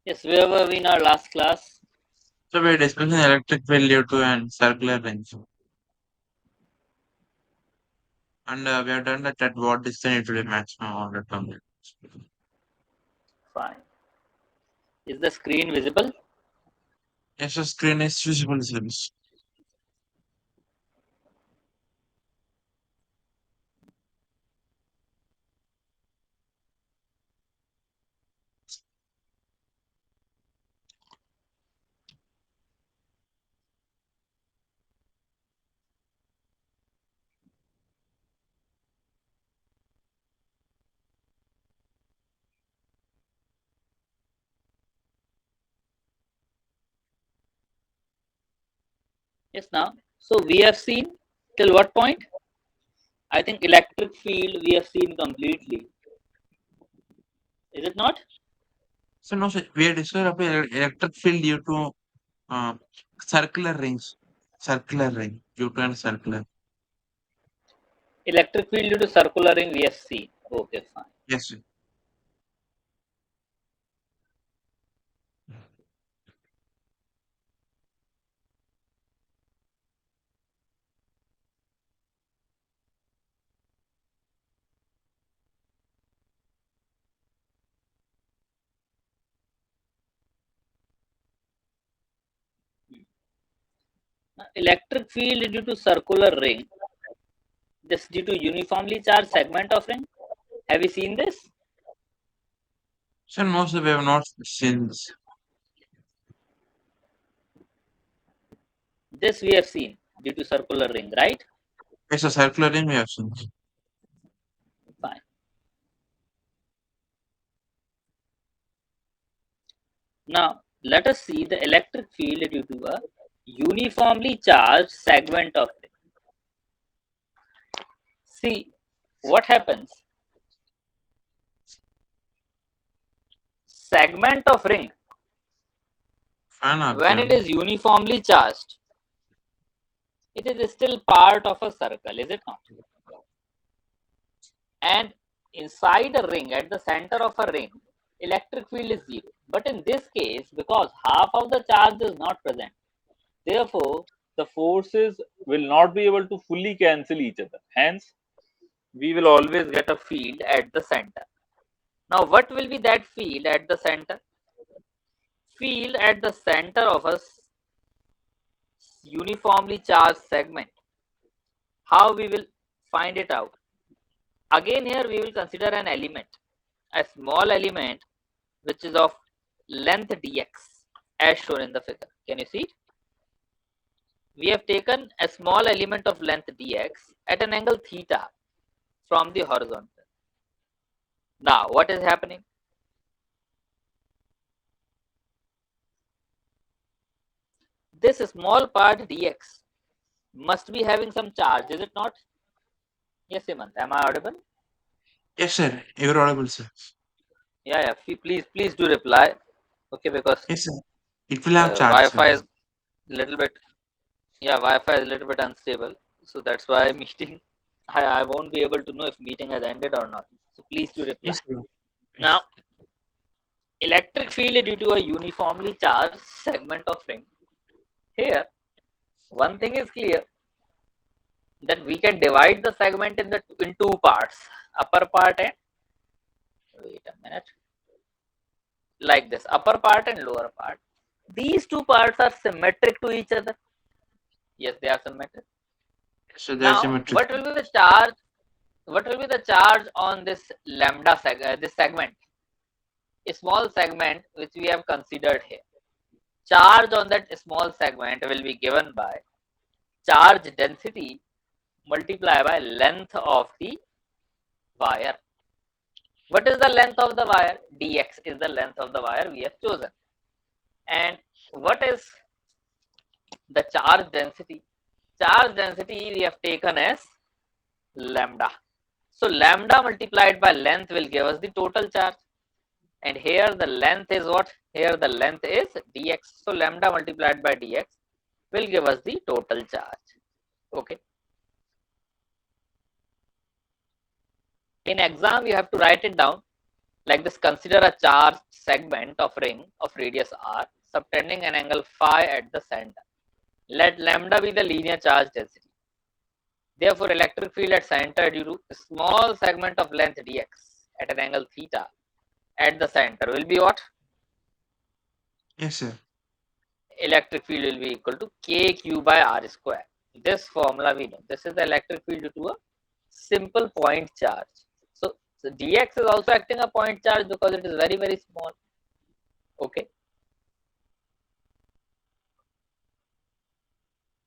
Yes, where were we in our last class? So we're discussing electric field due to an circular rings. And we have done that at what distance it will be maximum order term. Fine. Is the screen visible? Yes, the screen is visible service. Yes, now. So we have seen till what point? I think electric field we have seen completely. Is it not? So no, sir, we are discussing about electric field due to uh, circular rings. Circular ring due to an circular. Electric field due to circular ring we have seen. Okay, fine. Yes, sir. Now, electric field due to circular ring. This due to uniformly charged segment of ring. Have you seen this? So no, sir, we have not seen this. This we have seen due to circular ring, right? Yes, a circular ring we have seen. Fine. Now let us see the electric field due to a uniformly charged segment of ring. See what happens. Segment of ring Fan or when it cable. is uniformly charged, it is still part of a circle, is it not? And inside a ring, at the center of a ring, electric field is zero. But in this case, because half of the charge is not present, therefore the forces will not be able to fully cancel each other. Hence, we will always get a field at the center. Now, what will be that field at the center? Field at the center of a uniformly charged segment. How we will find it out? Again, here we will consider an element, a small element which is of length dx as shown in the figure. Can you see it? We have taken a small element of length dx at an angle theta from the horizontal. Now, what is happening? This small part dx must be having some charge, is it not? Yes, Hemant, am I audible? Yes, sir. You're audible, sir. Yeah, yeah. Please do reply. Okay, because Yes, sir. It will have charge, sir. Wi-Fi is little bit, yeah, Wi-Fi is a little bit unstable. So that's why meeting, I won't be able to know if meeting has ended or not. So please do reply. Yes, sir. Now, Yes. electric field due to a uniformly charged segment of ring. Here, one thing is clear that we can divide the segment in two parts, upper part and wait a minute, like this, upper part and lower part. These two parts are symmetric to each other. Yes, they are symmetric. So there's Now, symmetric. what will be the charge? What will be the charge on this this segment? A small segment which we have considered here. Charge on that small segment will be given by charge density multiplied by length of the wire. What is the length of the wire? Dx is the length of the wire we have chosen. And what is the charge density? Charge density we have taken as lambda. So lambda multiplied by length will give us the total charge. And here the length is what? Here the length is dx. So lambda multiplied by dx will give us the total charge. Okay. In exam, you have to write it down. Like this, consider a charged segment of ring of radius r subtending an angle phi at the center. Let lambda be the linear charge density. Therefore, electric field at center due to a small segment of length dx at an angle theta at the center will be what? Yes, sir. Electric field will be equal to kq by r square. This formula we know. This is the electric field due to a simple point charge. So dx is also acting a point charge because it is very, very small. Okay.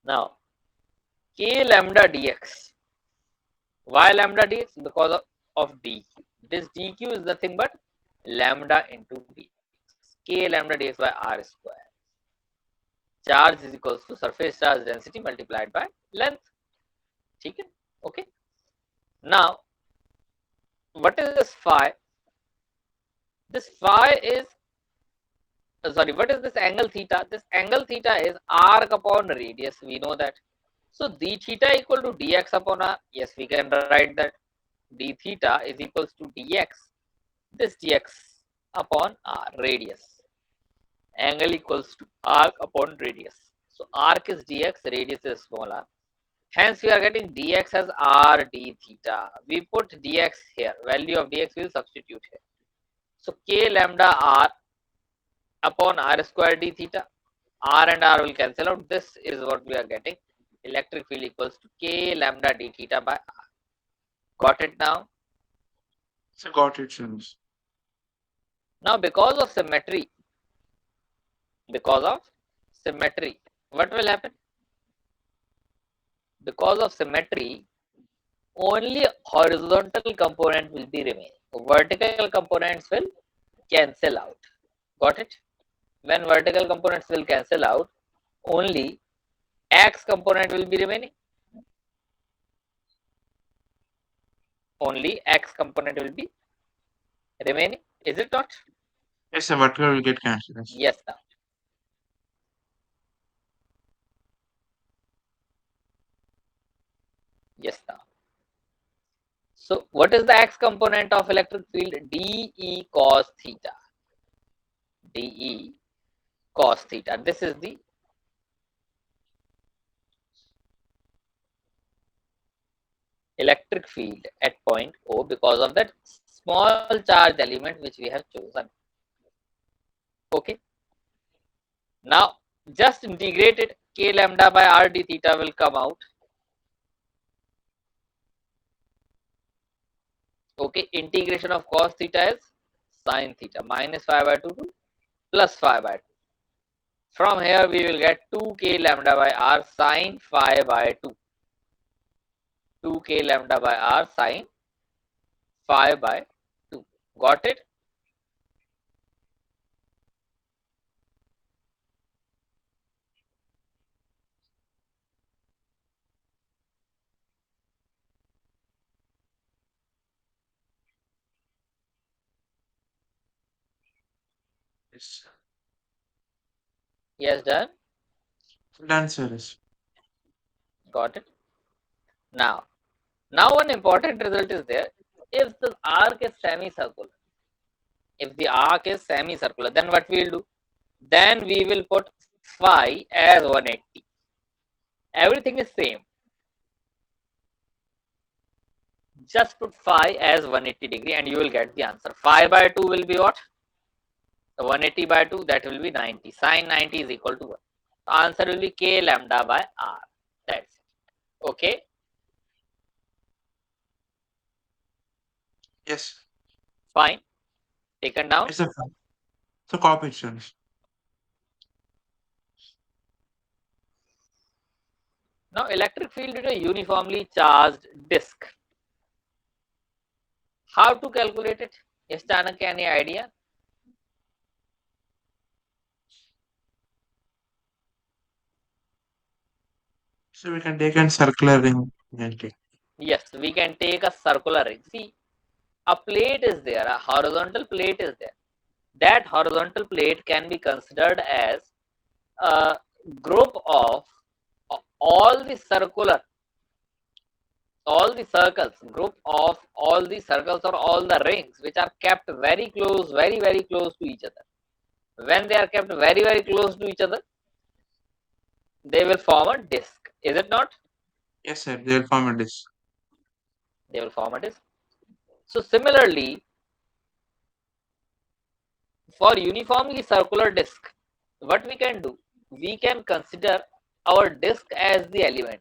Now, k lambda dx. Why lambda dx? Because of dq. This dq is nothing but lambda into dx. K lambda dx by r square. Charge is equals to surface charge density multiplied by length. Okay. Okay. Now, what is this phi? This phi is sorry, what is this angle theta? This angle theta is arc upon radius. We know that. So d theta equal to dx upon r. Yes, we can write that. D theta is equals to dx. This dx upon r radius. Angle equals to arc upon radius. So arc is dx, radius is small r. Hence, we are getting dx as r d theta. We put dx here. Value of dx will substitute here. So k lambda r upon r square d theta. R and R will cancel out. This is what we are getting. Electric field equals to k lambda d theta by r. Got it now? So got it, sir. Now, because of symmetry, what will happen? Because of symmetry, only horizontal component will be remaining. Vertical components will cancel out. Got it? When vertical components will cancel out, only x component will be remaining. Only x component will be remaining. Is it not? Yes, sir. Vertical will get cancelled. Yes. Yes, now. Yes, now. So, what is the x component of electric field? dE cos theta. dE cos theta. This is the electric field at point O because of that small charge element which we have chosen. Okay. Now, just integrate it. K lambda by r d theta will come out. Okay. Integration of cos theta is sine theta minus phi by 2 to plus phi by 2. From here, we will get 2k lambda by r sine phi by 2. 2k lambda by r sine phi by 2. Got it? Yes. Yes, done. Done, sir. Yes. Got it. Now one important result is there. If the arc is semicircular, if the arc is semicircular, then what we will do? Then we will put phi as 180. Everything is same. Just put phi as 180 degree and you will get the answer. Phi by 2 will be what? 180 by 2, that will be 90. Sine 90 is equal to 1. The answer will be k lambda by r. That's it. Okay, Yes. fine. Taken down. Yes, sir. So copy it, sir. Now, electric field is a uniformly charged disk. How to calculate it? Yes, Chanakya, any idea? So we can take a circular ring. And take. Yes, we can take a circular ring. See, a plate is there, a horizontal plate is there. That horizontal plate can be considered as a group of all the circular all the circles, group of all the circles or all the rings which are kept very close, very close to each other. When they are kept very close to each other, they will form a disk. Is it not? Yes, sir. They will form a disk. They will form a disk. So similarly, for uniformly circular disk, what we can do? We can consider our disk as the element.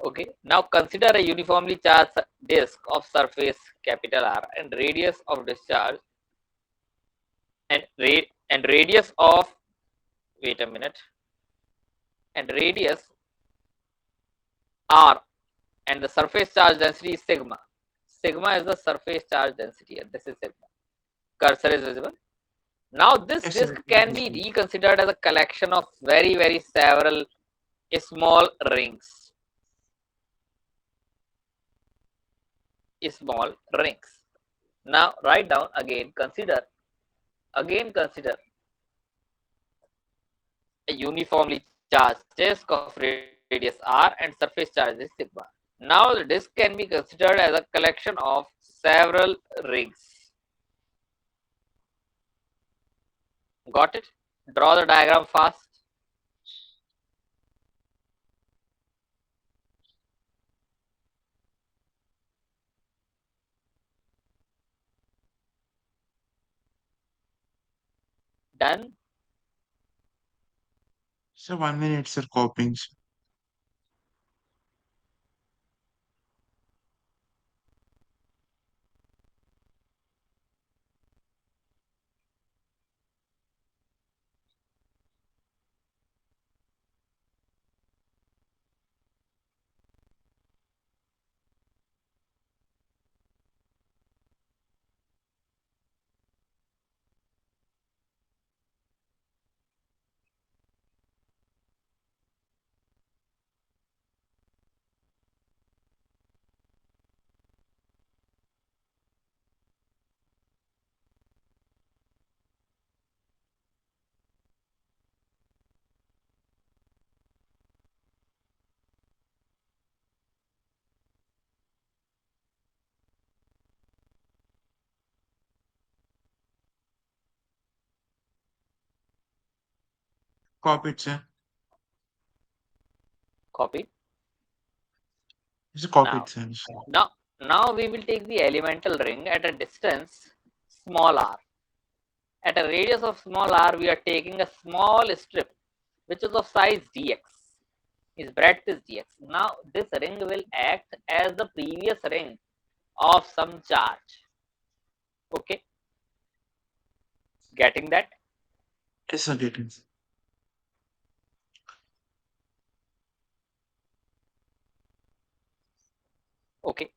Okay. Now consider a uniformly charged disk of surface capital R and radius of discharge and radius of, wait a minute, and radius R, and the surface charge density is sigma. Sigma is the surface charge density and this is sigma. Cursor is visible. Now this Yes, sir. disk can be reconsidered as a collection of very several small rings. Small rings. Now write down again consider a uniformly charged disk of radius r and surface charge is sigma. Now the disk can be considered as a collection of several rings. Got it? Draw the diagram fast. Done. So 1 minute, sir. Copying. Copy it, sir. Copy. It's a copy it, Now, sir. now we will take the elemental ring at a distance small r. At a radius of small r, we are taking a small strip which is of size dx. Its breadth is dx. Now this ring will act as the previous ring of some charge. Okay, getting that? Yes, sir. Getting. Okay.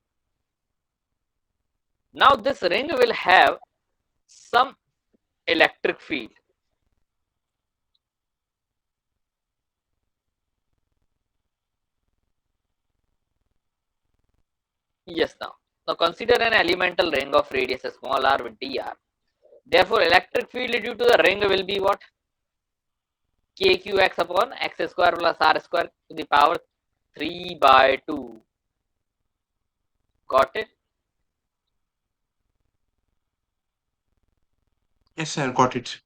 Now this ring will have some electric field. Yes, now consider an elemental ring of radius small r with dr. Therefore, electric field due to the ring will be what? Kqx upon x square plus r square to the power 3 by 2. Got it? Yes, sir. Got it.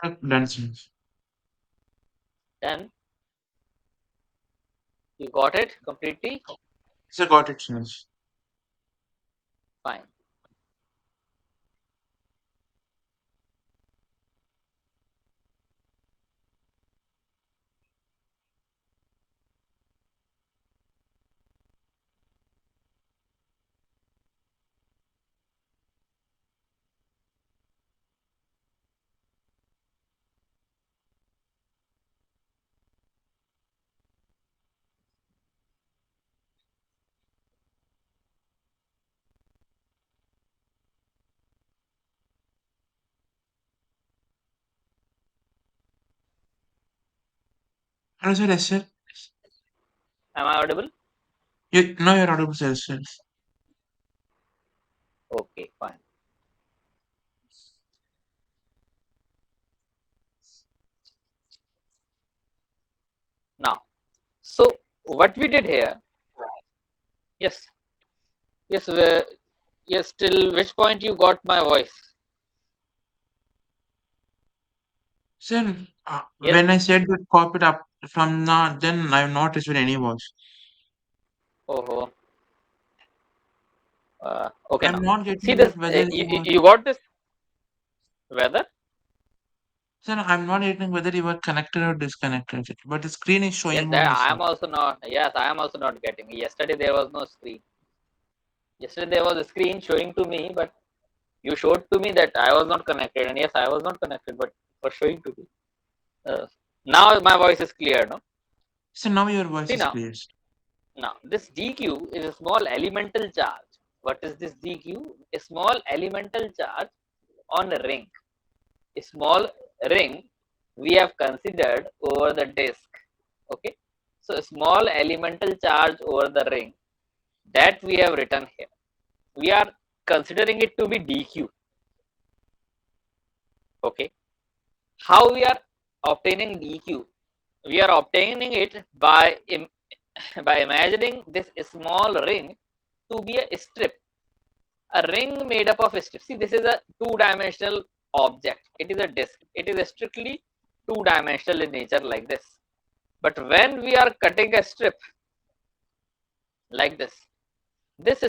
Done, sense. Then you got it completely? So got it, sense. Fine. Hello, sir. Yes, sir. Am I audible? You, no, you're audible, sir. Yes, sir. Okay, fine. Now, so what we did here, yes, yes, yes, till which point you got my voice? Sir, Yes? when I said that copy it up from now, then I've not received any voice. Oh, okay I'm now. not See getting this, that whether he was. you got this weather? Sir, I'm not getting whether he was connected or disconnected. But the screen is Yes, showing that only, I sir. am also not, yes, I am also not getting. Yesterday there was no screen. Yesterday there was a screen showing to me, but you showed to me that I was not connected. And yes, I was not connected, but for showing to me. Uh, Now my voice is clear, no? So now your voice See is now, clear. this dq is a small elemental charge. What is this dq? A small elemental charge on a ring. A small ring we have considered over the disk. Okay, so a small elemental charge over the ring that we have written here. We are considering it to be dq. Okay, how we are obtaining dq? We are obtaining it by by imagining this small ring to be a strip, a ring made up of strips. See, this is a two-dimensional object. It is a disk. It is strictly two-dimensional in nature, like this. But when we are cutting a strip like this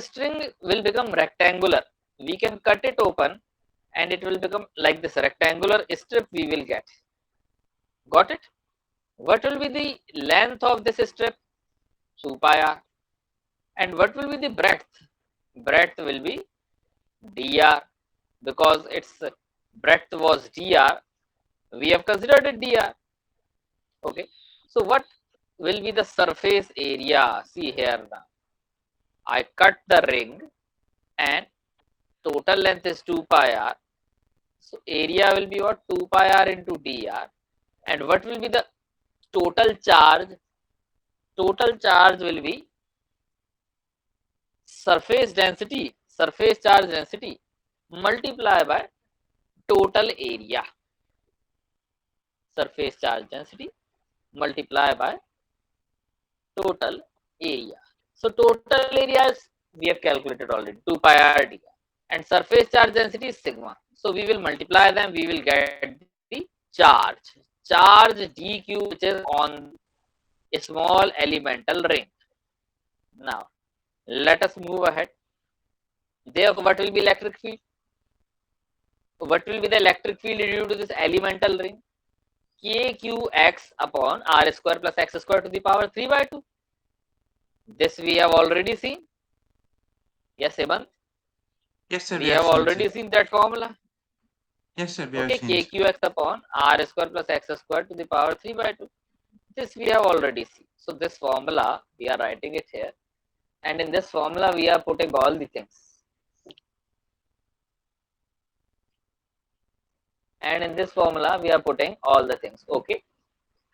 string will become rectangular. We can cut it open and it will become like this rectangular strip we will get. Got it? What will be the length of this strip? 2 pi r. And what will be the breadth? Breadth will be dr, because its breadth was dr. We have considered it dr. Okay. So what will be the surface area? See here now. I cut the ring and total length is 2 pi r. So area will be what? 2 pi r into dr. And what will be the total charge? Total charge will be surface charge density multiply by total area. Surface charge density multiply by total area. So total area is, we have calculated already, 2 pi r d, and surface charge density is sigma. So we will multiply them, we will get the charge. Charge dq, which is on a small elemental ring. Now let us move ahead. Therefore, what will be electric field? What will be the electric field due to this elemental ring? Kqx upon r square plus x square to the power 3 by 2. This we have already seen. Yes, Hemant, Yes, sir, we we have have seen, sir. already seen that formula. Yes, sir, we have Okay, seen, sir. kqx upon r square plus x square to the power 3 by 2. This we have already seen. So this formula, we are writing it here. And in this formula, we are putting all the things. And in this formula, we are putting all the things. Okay.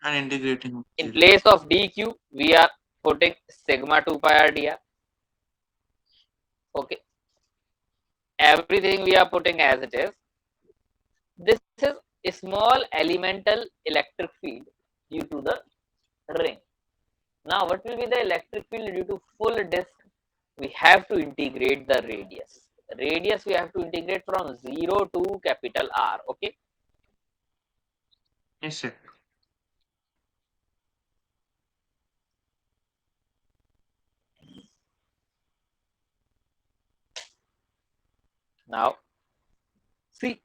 And integrating. In Okay. place of dq, we are putting sigma 2 pi r dr. Okay. Everything we are putting as it is. This is a small elemental electric field due to the ring. Now, what will be the electric field due to full disk? We have to integrate the radius. Radius we have to integrate from 0 to capital R. Okay. Yes, sir. Now, see,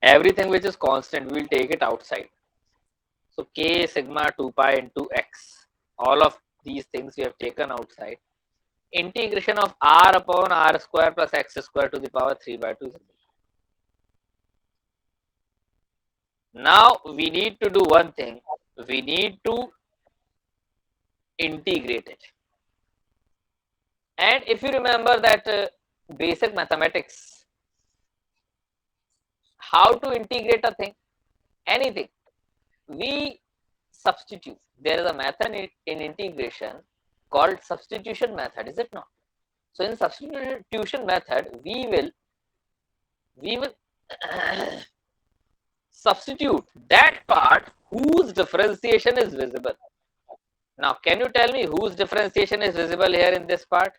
everything which is constant, we'll take it outside. So k sigma 2 pi into x. All of these things we have taken outside. Integration of r upon r square plus x square to the power 3 by 2. Now we need to do one thing. We need to integrate it. And if you remember that basic mathematics, how to integrate a thing, anything, we substitute. There is a method in integration called substitution method, is it not? So in substitution method, we will substitute that part whose differentiation is visible. Now, can you tell me whose differentiation is visible here in this part?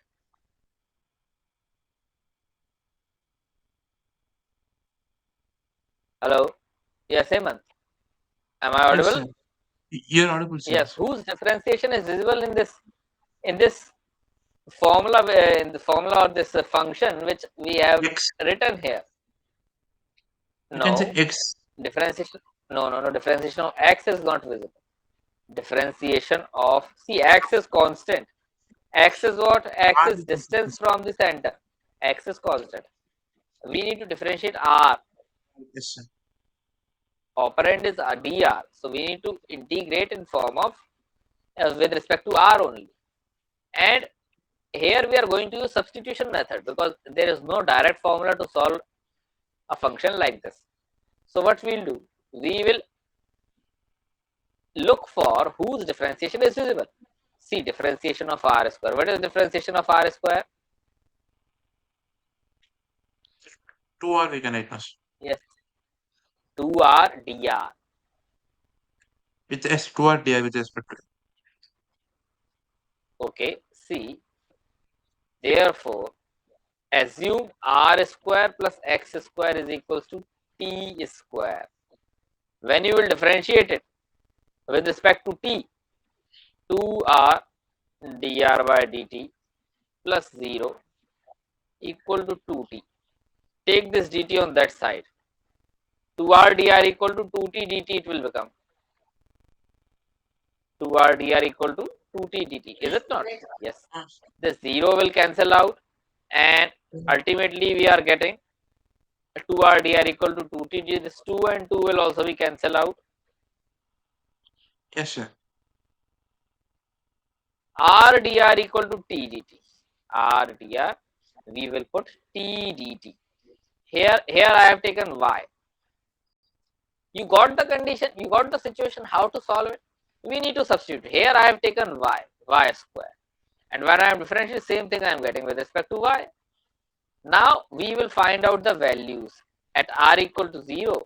Hello? Yes, Hemant. Am I Yes, sir. audible? You're audible, sir. Yes, whose differentiation is visible in this formula, in the formula or this function which we have X. written here? You can say No, X. differentiation. No. Differentiation of x is not visible. Differentiation of, see, x is constant. X is what? X R is equals to distance X. from the center. X is constant. We need to differentiate r. Yes, sir. Operand is dr. So we need to integrate in form of with respect to r only. And here we are going to use substitution method because there is no direct formula to solve a function like this. So what we'll do? We will look for whose differentiation is visible. See, differentiation of r square. What is differentiation of r square? 2R we can write now. Yes, 2r dr. With S, 2R dI with respect to. Okay, see, therefore, assume r square plus x square is equals to t square. When you will differentiate it with respect to t, 2r dr by dt plus 0 equal to 2t. Take this dt on that side. 2r dr equal to 2t dt it will become. 2r dr equal to 2t dt. Is it not? Yes. This 0 will cancel out and ultimately we are getting 2r dr equal to 2t dt. This 2 and 2 will also be cancel out. Yes, sir. R dr equal to t dt. R dr we will put t dt. Here I have taken y. You got the condition, you got the situation, how to solve it. We need to substitute. Here I have taken y square. And when I am differentiating, same thing I am getting with respect to y. Now we will find out the values. At r equal to 0,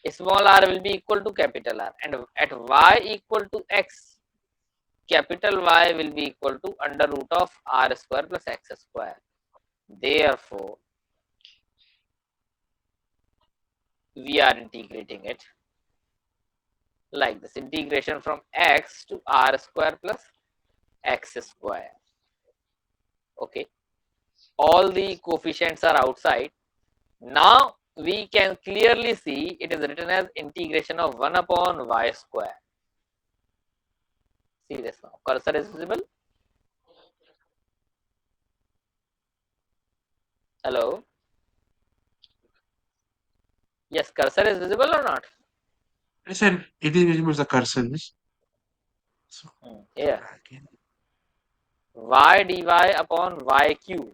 small r will be equal to capital R. And at y equal to x, capital Y will be equal to under root of r square plus x square. Therefore, we are integrating it like this. Integration from x to r square plus x square. Okay. All the coefficients are outside. Now we can clearly see it is written as integration of 1 upon y square. See this now. Cursor is visible. Hello. Yes, cursor is visible or not? Yes, sir. It is visible as the cursor. Yes. So, Here. again. Y dy upon y cube.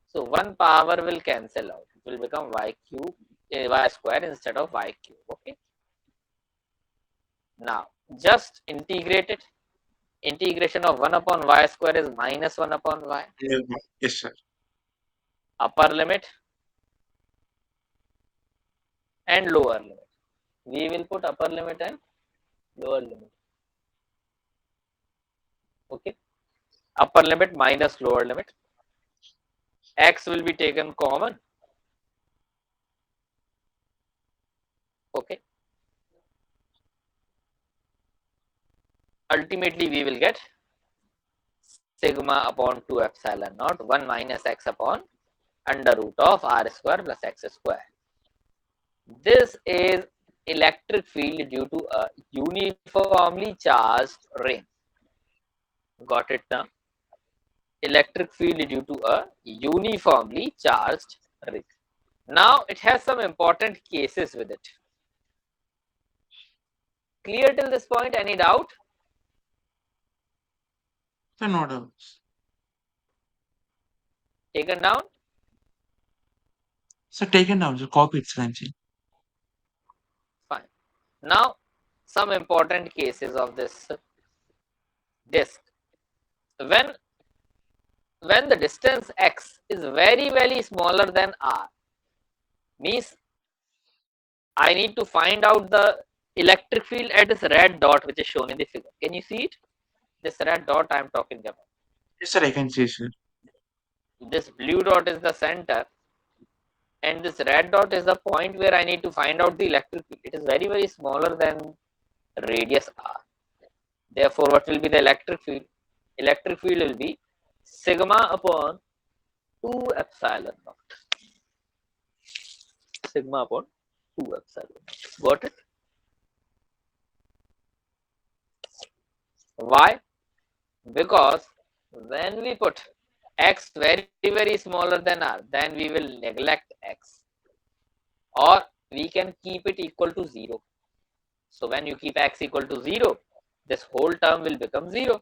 So one power will cancel out. It will become y cube, y square instead of y cube. Okay. Now just integrate it. Integration of 1 upon y square is minus 1 upon y. Yes, sir. Upper limit and lower limit. We will put upper limit and lower limit. Okay. Upper limit minus lower limit. X will be taken common. Okay. ultimately we will get sigma upon 2 epsilon naught 1 minus x upon under root of r square plus x square. This is electric field due to a uniformly charged ring. Got it now? Electric field due to a uniformly charged ring. Now it has some important cases with it. Clear till this point? Any doubt? So no doubts. Taken down? So taken down, so copy it, Sanchi. Fine. Now some important cases of this disk. When when the distance x is very smaller than r, means I need to find out the electric field at this red dot which is shown in the figure. Can you see it? This red dot I am talking about. Yes, sir, I can see, sir. This blue dot is the center, and this red dot is the point where I need to find out the electric field. It is very smaller than radius r. Therefore, what will be the electric field? Electric field will be sigma upon 2 epsilon naught. Sigma upon 2 epsilon. Got it? Why? Because when we put x very smaller than r, then we will neglect x, or we can keep it equal to 0. So when you keep x equal to 0, this whole term will become 0.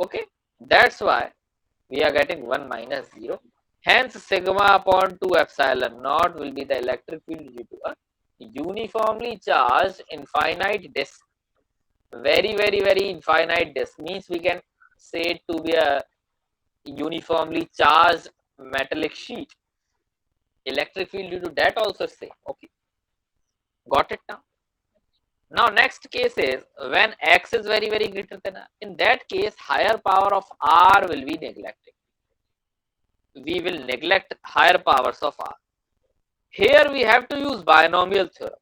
Okay, that's why we are getting 1 minus 0. Hence sigma upon 2 epsilon naught will be the electric field due to a uniformly charged infinite disk. Very infinite disk means we can say it to be a uniformly charged metallic sheet. Electric field due to that also say. Okay, got it now? Now next case is when x is very greater than r. In that case, higher power of r will be neglected. We will neglect higher powers of r. Here we have to use binomial theorem,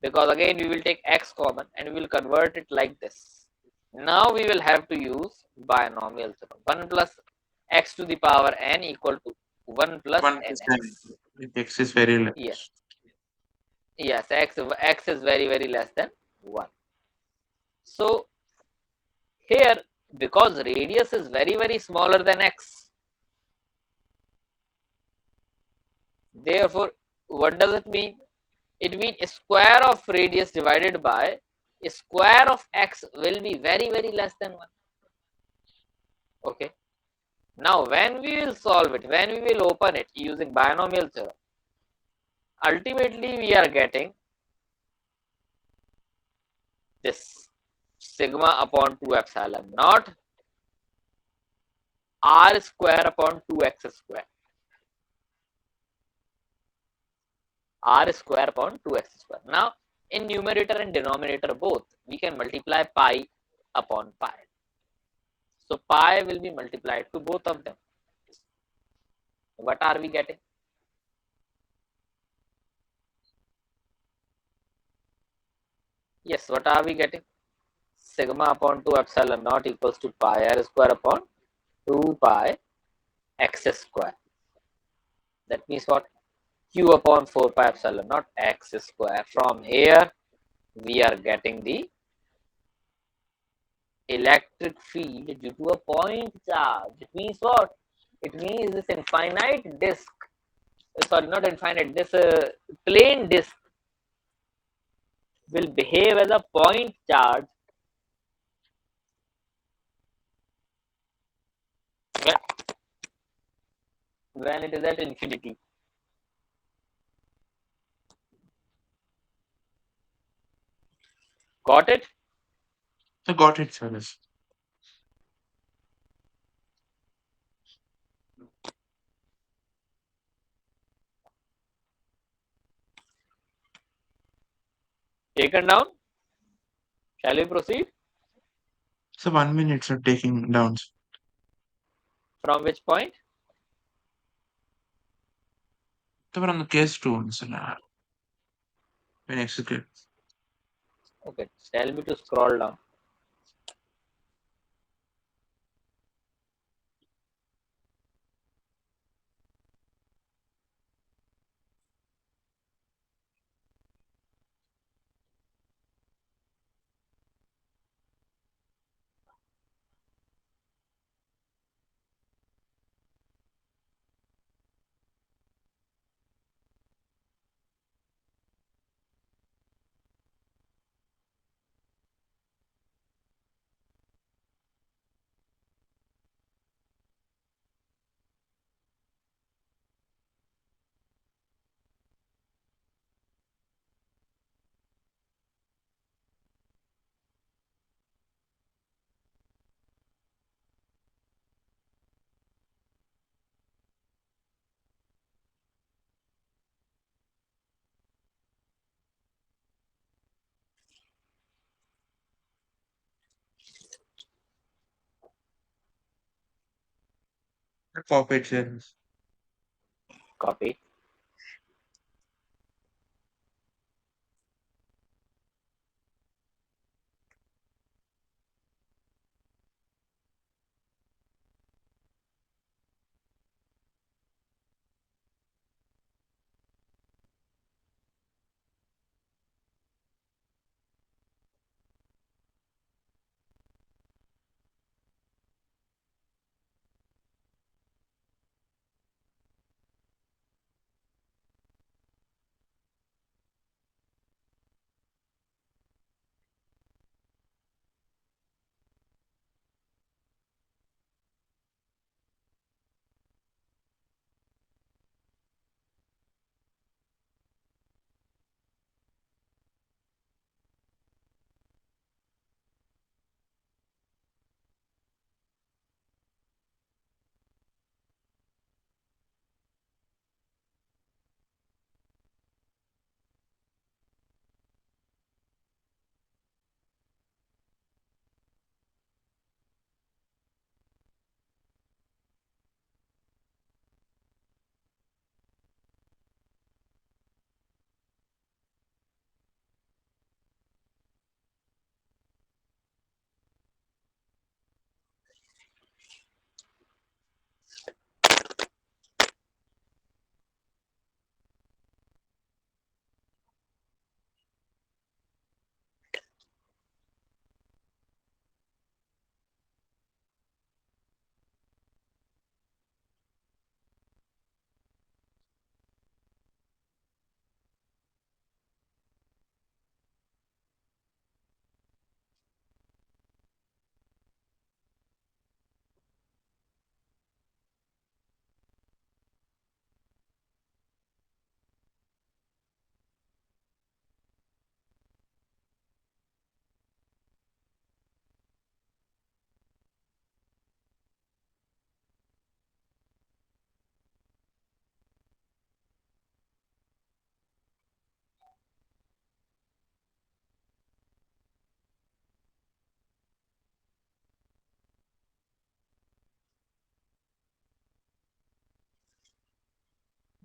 because again we will take x common and we will convert it like this. Now we will have to use binomial theorem. 1 plus x to the power n equal to 1 plus 1 plus 9. nx. If x is very Yes, less. yes, x is very less than 1. So here, because radius is very smaller than x, therefore what does it mean? It means square of radius divided by square of x will be very less than 1. Okay, now when we will solve it, when we will open it using binomial theorem, ultimately we are getting this sigma upon 2 epsilon naught r square upon 2x square, r square upon 2x square. Now in numerator and denominator both, we can multiply pi upon pi. So pi will be multiplied to both of them. What are we getting? Yes, what are we getting? Sigma upon 2 epsilon naught equals to pi r square upon 2 pi x square. That means what? Q upon 4 pi epsilon naught x square. From here, we are getting the electric field due to a point charge. It means what? It means this infinite disk, sorry, not infinite, this plane disk will behave as a point charge when, when it is at infinity. Got it? So got it, sir. Yes. Taken down? Shall we proceed? So 1 minute, sir, taking down. From which point? So we're on the case 2, sir. When execute. Okay, tell me to scroll down. Copy it, sir. Copy.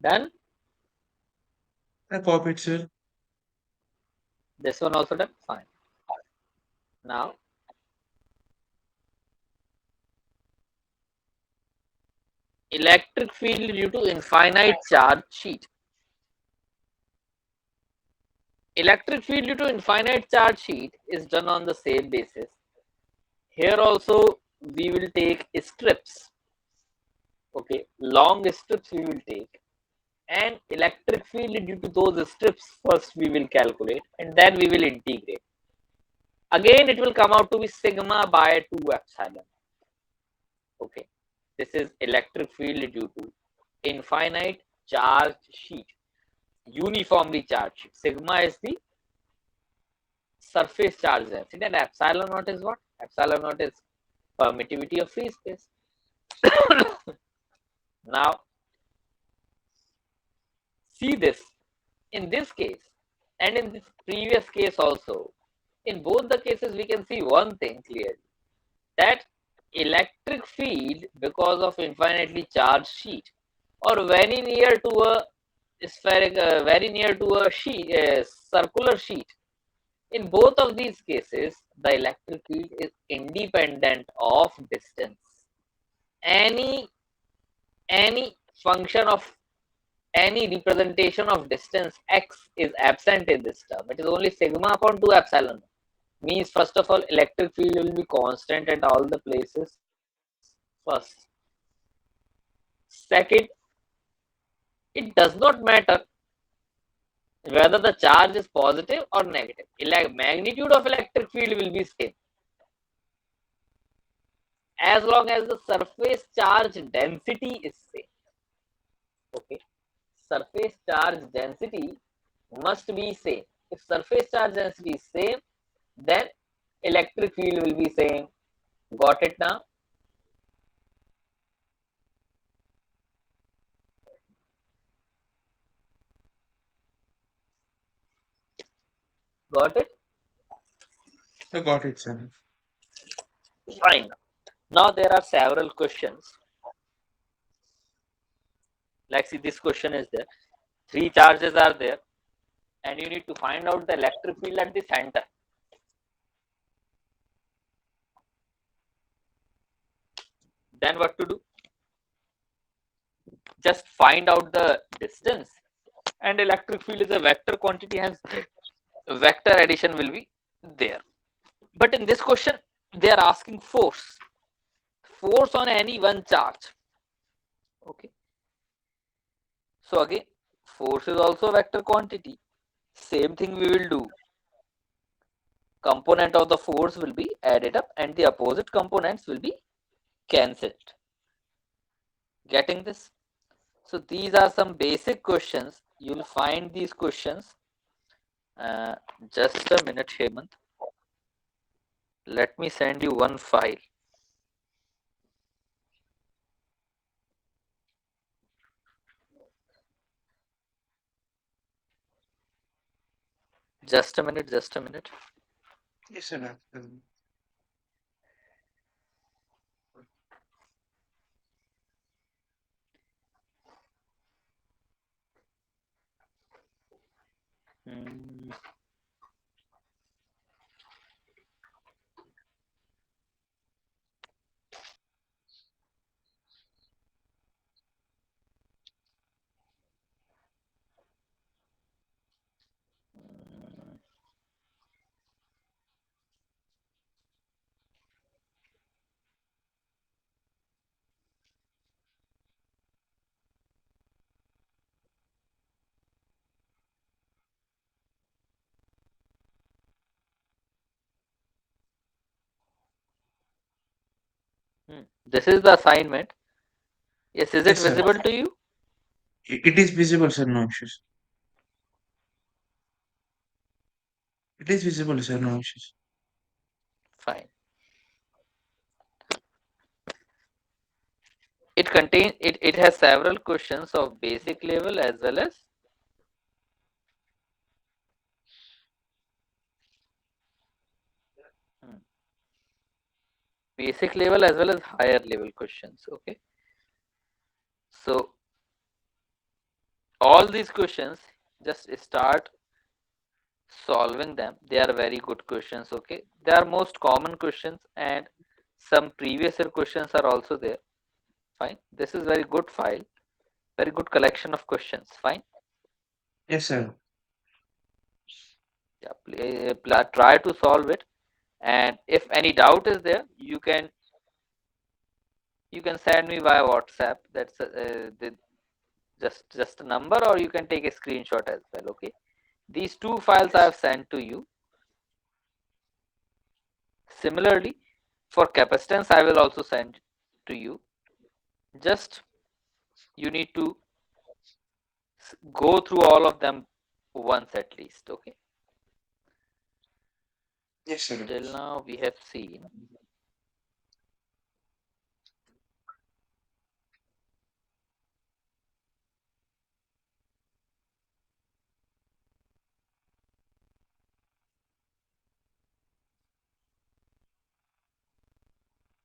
Done. Copy it, sir. This one also done. Fine. Now, electric field due to infinite charge sheet. Electric field due to infinite charge sheet is done on the same basis. Here also we will take strips. Okay, long strips we will take, and electric field due to those strips first we will calculate, and then we will integrate. Again, it will come out to be sigma by 2 epsilon. Okay, this is electric field due to infinite charge sheet, uniformly charged. Sigma is the surface charge density, and epsilon naught is what? Epsilon naught is permittivity of free space. Now, see this. In this case, and in this previous case also, in both the cases, we can see one thing clearly, that electric field, because of infinitely charged sheet, or very near to a spheric, very near to a sheet, circular sheet, In both of these cases, the electric field is independent of distance. Any any function of any representation of distance x is absent in this term. It is only sigma upon 2 epsilon. Means first of all, electric field will be constant at all the places. First. Second, it does not matter whether the charge is positive or negative. Magnitude of electric field will be same as long as the surface charge density is same. Okay, surface charge density must be same. If surface charge density is same, then electric field will be same. Got it now? Got it? I got it, sir. Fine. Now there are several questions. Like see, this question is there. Three charges are there, and you need to find out the electric field at the center. Then what to do? Just find out the distance, and electric field is a vector quantity, hence vector addition will be there. But in this question, they are asking force on any one charge. Okay. So again, force is also a vector quantity. Same thing we will do. Component of the force will be added up and the opposite components will be cancelled. Getting this? So these are some basic questions. You will find these questions. Just a minute, Hemant. Let me send you one file. Just a minute, just a minute. Yes, sir. Hmm. This is the assignment. Yes, is it Yes, sir. visible to you? It is visible, sir. No issues. It is visible, sir. No issues. Fine. It has several questions of basic level as well as hmm, basic level as well as higher level questions. Okay. So all these questions, just start solving them. They are very good questions. Okay. They are most common questions and some previous year questions are also there. Fine. This is very good file. Very good collection of questions. Fine. Yes, sir. Yeah. Try to solve it. And if any doubt is there, you can send me via WhatsApp. That's just a number, or you can take a screenshot as well. Okay. These two files I Yes. have sent to you. Similarly, for capacitance, I will also send to you. Just you need to go through all of them once at least. Okay. Yes, sir. Till now we have seen.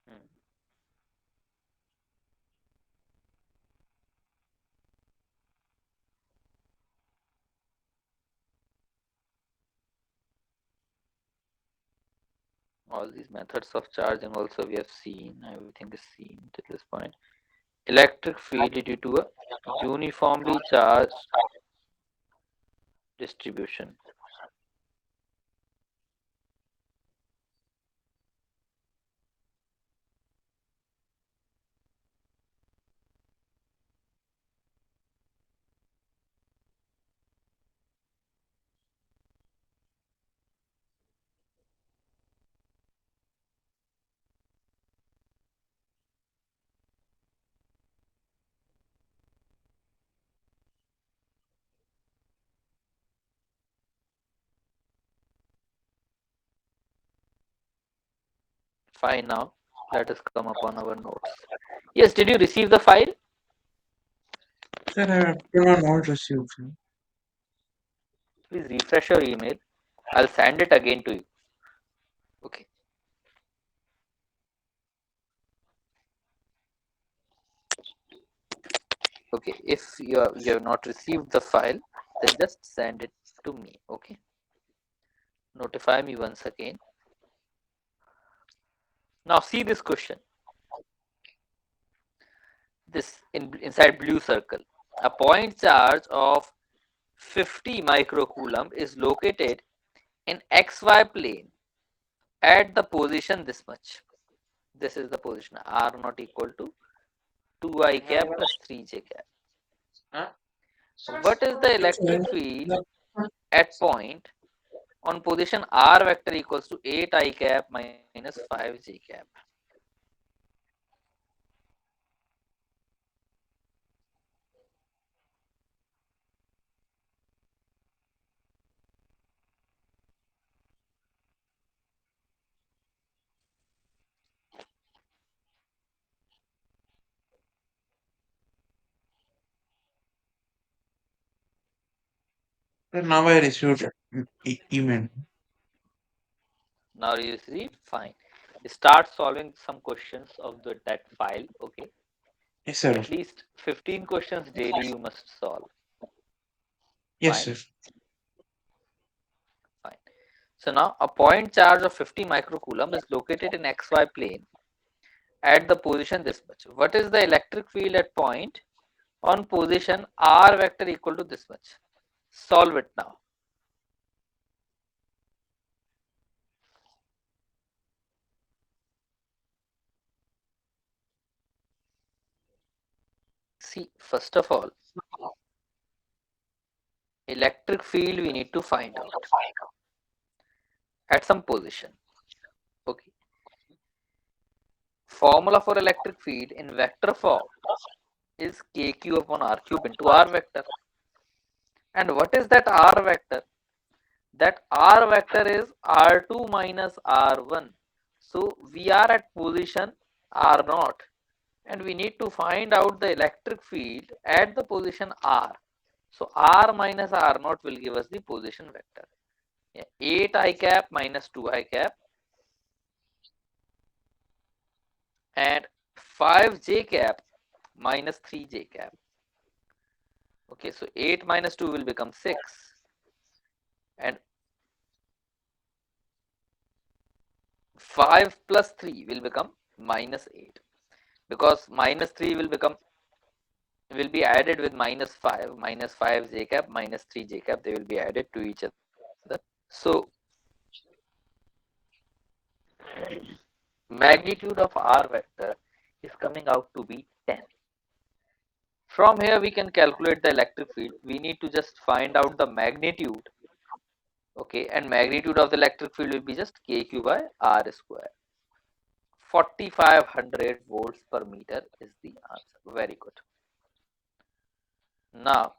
Hmm, All these methods of charging also we have seen. Everything is seen to this point. Electric field due to a uniformly charged distribution. Fine, now let us come upon our notes. Yes, did you receive the file? Sir, I have still not received, sir. Please refresh your email. I'll send it again to you. Okay. Okay. If you have not received the file, then just send it to me. Okay. Notify me once again. Now see this question. This inside blue circle. A point charge of 50 microcoulomb is located in xy plane at the position this much. This is the position r not equal to 2I cap plus 3j cap. Huh? What is the electric field at point on position r vector equals to 8I cap minus 5j cap? Sir, now I received email. Now you see, fine. Start solving some questions of that file. Okay. Yes, sir. At least 15 questions daily you must solve. Yes, Fine. sir. Fine. So now a point charge of 50 microcoulomb is located in xy plane at the position this much. What is the electric field at point on position r vector equal to this much? Solve it now. See, first of all, electric field we need to find out at some position. Okay. Formula for electric field in vector form is kq upon r cube into r vector. And what is that r vector? That r vector is r2 minus r1. So we are at position r0 and we need to find out the electric field at the position r. So r minus r0 will give us the position vector. 8I cap minus 2I cap and 5j cap minus 3j cap. Okay, so 8 minus 2 will become 6 and 5 plus 3 will become minus 8 because minus 3 will be added with minus 5 j cap minus 3 j cap, they will be added to each other. So magnitude of r vector is coming out to be 10. From here we can calculate the electric field. We need to just find out the magnitude. Okay, and magnitude of the electric field will be just kq by r square. 4500 volts per meter is the answer. Very good. Now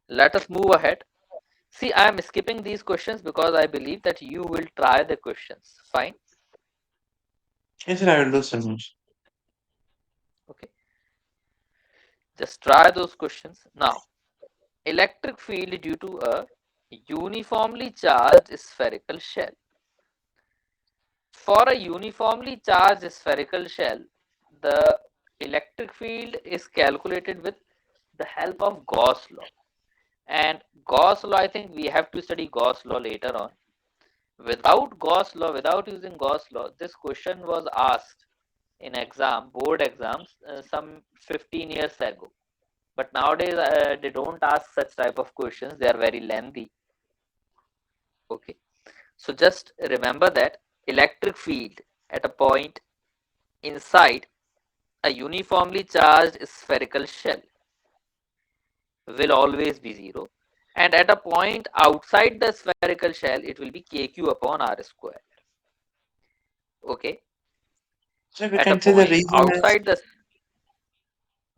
let us move ahead. See, I am skipping these questions because I believe that you will try the questions. Fine. Yes, sir, I will do, sir. Okay. Just try those questions. Now, electric field due to a uniformly charged spherical shell. For a uniformly charged spherical shell, the electric field is calculated with the help of Gauss law. And Gauss law, I think we have to study Gauss law later on. Without Gauss law, without using Gauss law, this question was asked in board exams some 15 years ago. But nowadays they don't ask such type of questions. They are very lengthy. Okay. So just remember that electric field at a point inside a uniformly charged spherical shell will always be zero, and at a point outside the spherical shell it will be kq upon r square. Okay. So we At a can say the point reason is, outside the,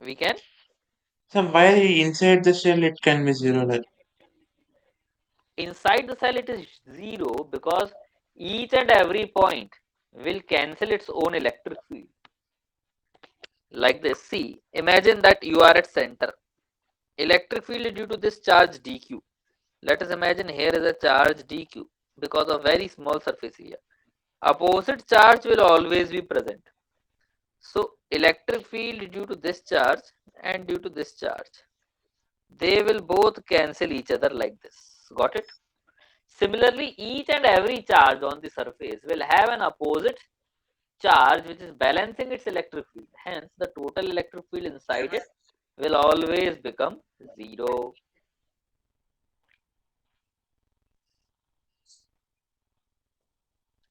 we can, so while inside the shell it can be zero. Like, inside the cell it is zero because each and every point will cancel its own electric field. Like this, see, imagine that you are at center. Electric field due to this charge dq. Let us imagine here is a charge dq because of very small surface area. Opposite charge will always be present. So electric field due to this charge and due to this charge, they will both cancel each other like this. Got it? Similarly, each and every charge on the surface will have an opposite charge which is balancing its electric field. Hence, the total electric field inside it will always become zero.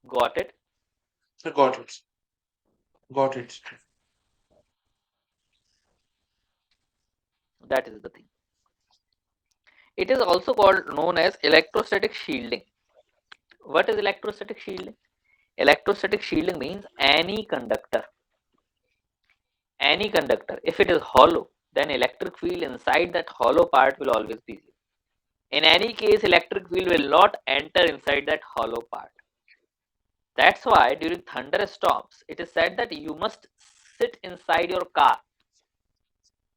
Got it? so got it. Got it. That is the thing. It is also called known as electrostatic shielding. What is electrostatic shielding? Electrostatic shielding means any conductor, if it is hollow, then electric field inside that hollow part will always be zero. In any case, electric field will not enter inside that hollow part. That's why during thunderstorms, it is said that you must sit inside your car.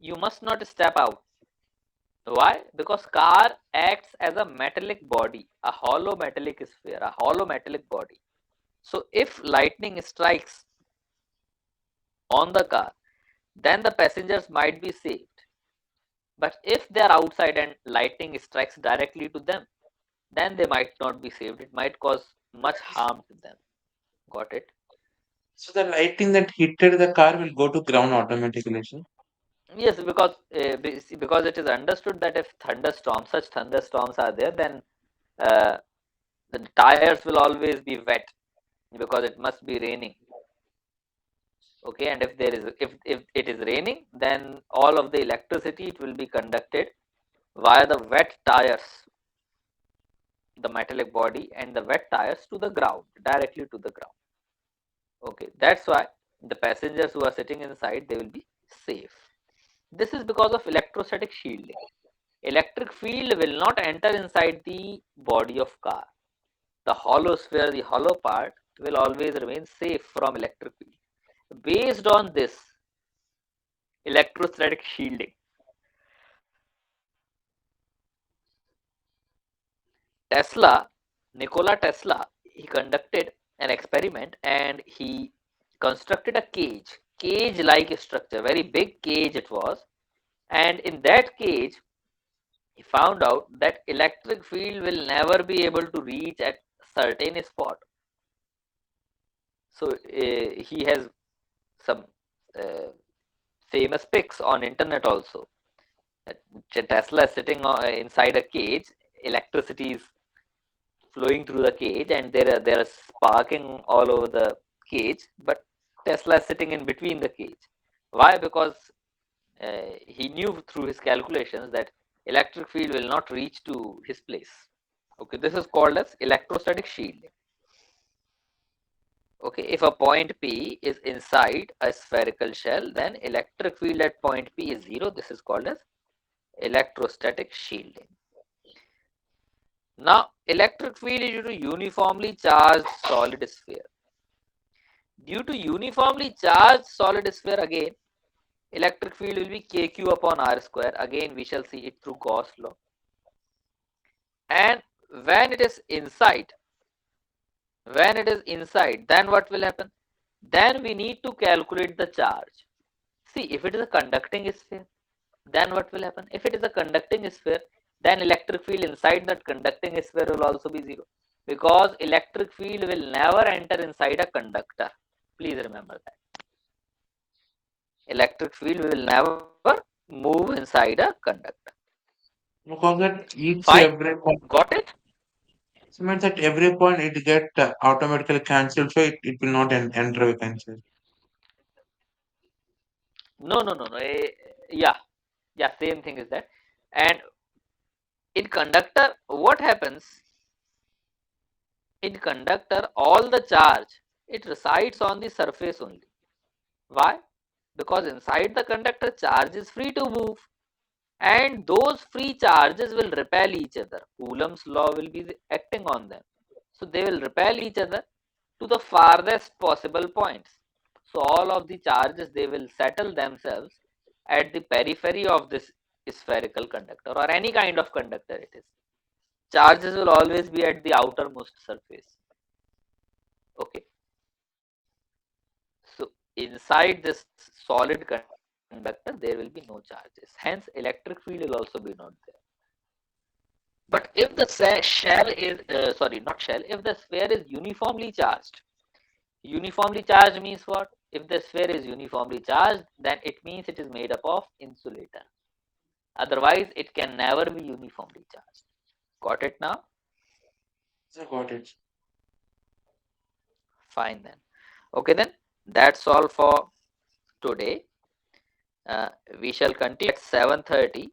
You must not step out. Why? Because car acts as a metallic body, a hollow metallic sphere, a hollow metallic body. So if lightning strikes on the car, then the passengers might be saved. But if they are outside and lightning strikes directly to them, then they might not be saved. It might cause much harm to them. Got it? So the lighting that hit the car will go to ground automatically. So Yes, because it is understood that if such thunderstorms are there, then uh, the tires will always be wet because it must be raining. Okay, and if it is raining, then all of the electricity it will be conducted via the wet tires, the metallic body and the wet tires to the ground, directly to the ground. Okay, that's why the passengers who are sitting inside, they will be safe. This is because of electrostatic shielding. Electric field will not enter inside the body of car. The hollow sphere, the hollow part will always remain safe from electric field. Based on this electrostatic shielding, Tesla, Nikola Tesla, he conducted an experiment and he constructed a cage like structure, very big cage it was. And in that cage, he found out that electric field will never be able to reach at certain spot. So he has some uh, famous pics on internet also. Tesla is sitting inside a cage, electricity is flowing through the cage, and there are sparking all over the cage. But Tesla is sitting in between the cage. Why? Because he knew through his calculations that electric field will not reach to his place. Okay, this is called as electrostatic shielding. Okay, if a point P is inside a spherical shell, then electric field at point P is zero. This is called as electrostatic shielding. Now, electric field is due to uniformly charged solid sphere. Due to uniformly charged solid sphere, again, electric field will be kq upon r square. Again, we shall see it through Gauss law. And when it is inside, then what will happen? Then we need to calculate the charge. See, if it is a conducting sphere, then what will happen? If it is a conducting sphere, then electric field inside that conducting sphere will also be zero. because electric field will never enter inside a conductor. Please remember that. Electric field will never move inside a conductor. Because at each Fine? every point, Got it? so means at every point it get automatically cancelled, so it will not enter, we can say. No, no, no, no. Yeah, yeah, same thing is that. And in conductor, what happens? In conductor, all the charge, it resides on the surface only. Why? Because inside the conductor, charge is free to move. And those free charges will repel each other. Coulomb's law will be acting on them. So they will repel each other to the farthest possible points. So all of the charges, they will settle themselves at the periphery of this spherical conductor or any kind of conductor it is. Charges will always be at the outermost surface. Okay. So inside this solid conductor, there will be no charges. Hence, electric field will also be not there. But if the shell is, sorry, not shell, if the sphere is uniformly charged means what? If the sphere is uniformly charged, then it means it is made up of insulator. Otherwise, it can never be uniformly charged. Got it now? So got it. Fine then. Okay then, that's all for today. We shall continue at 7:30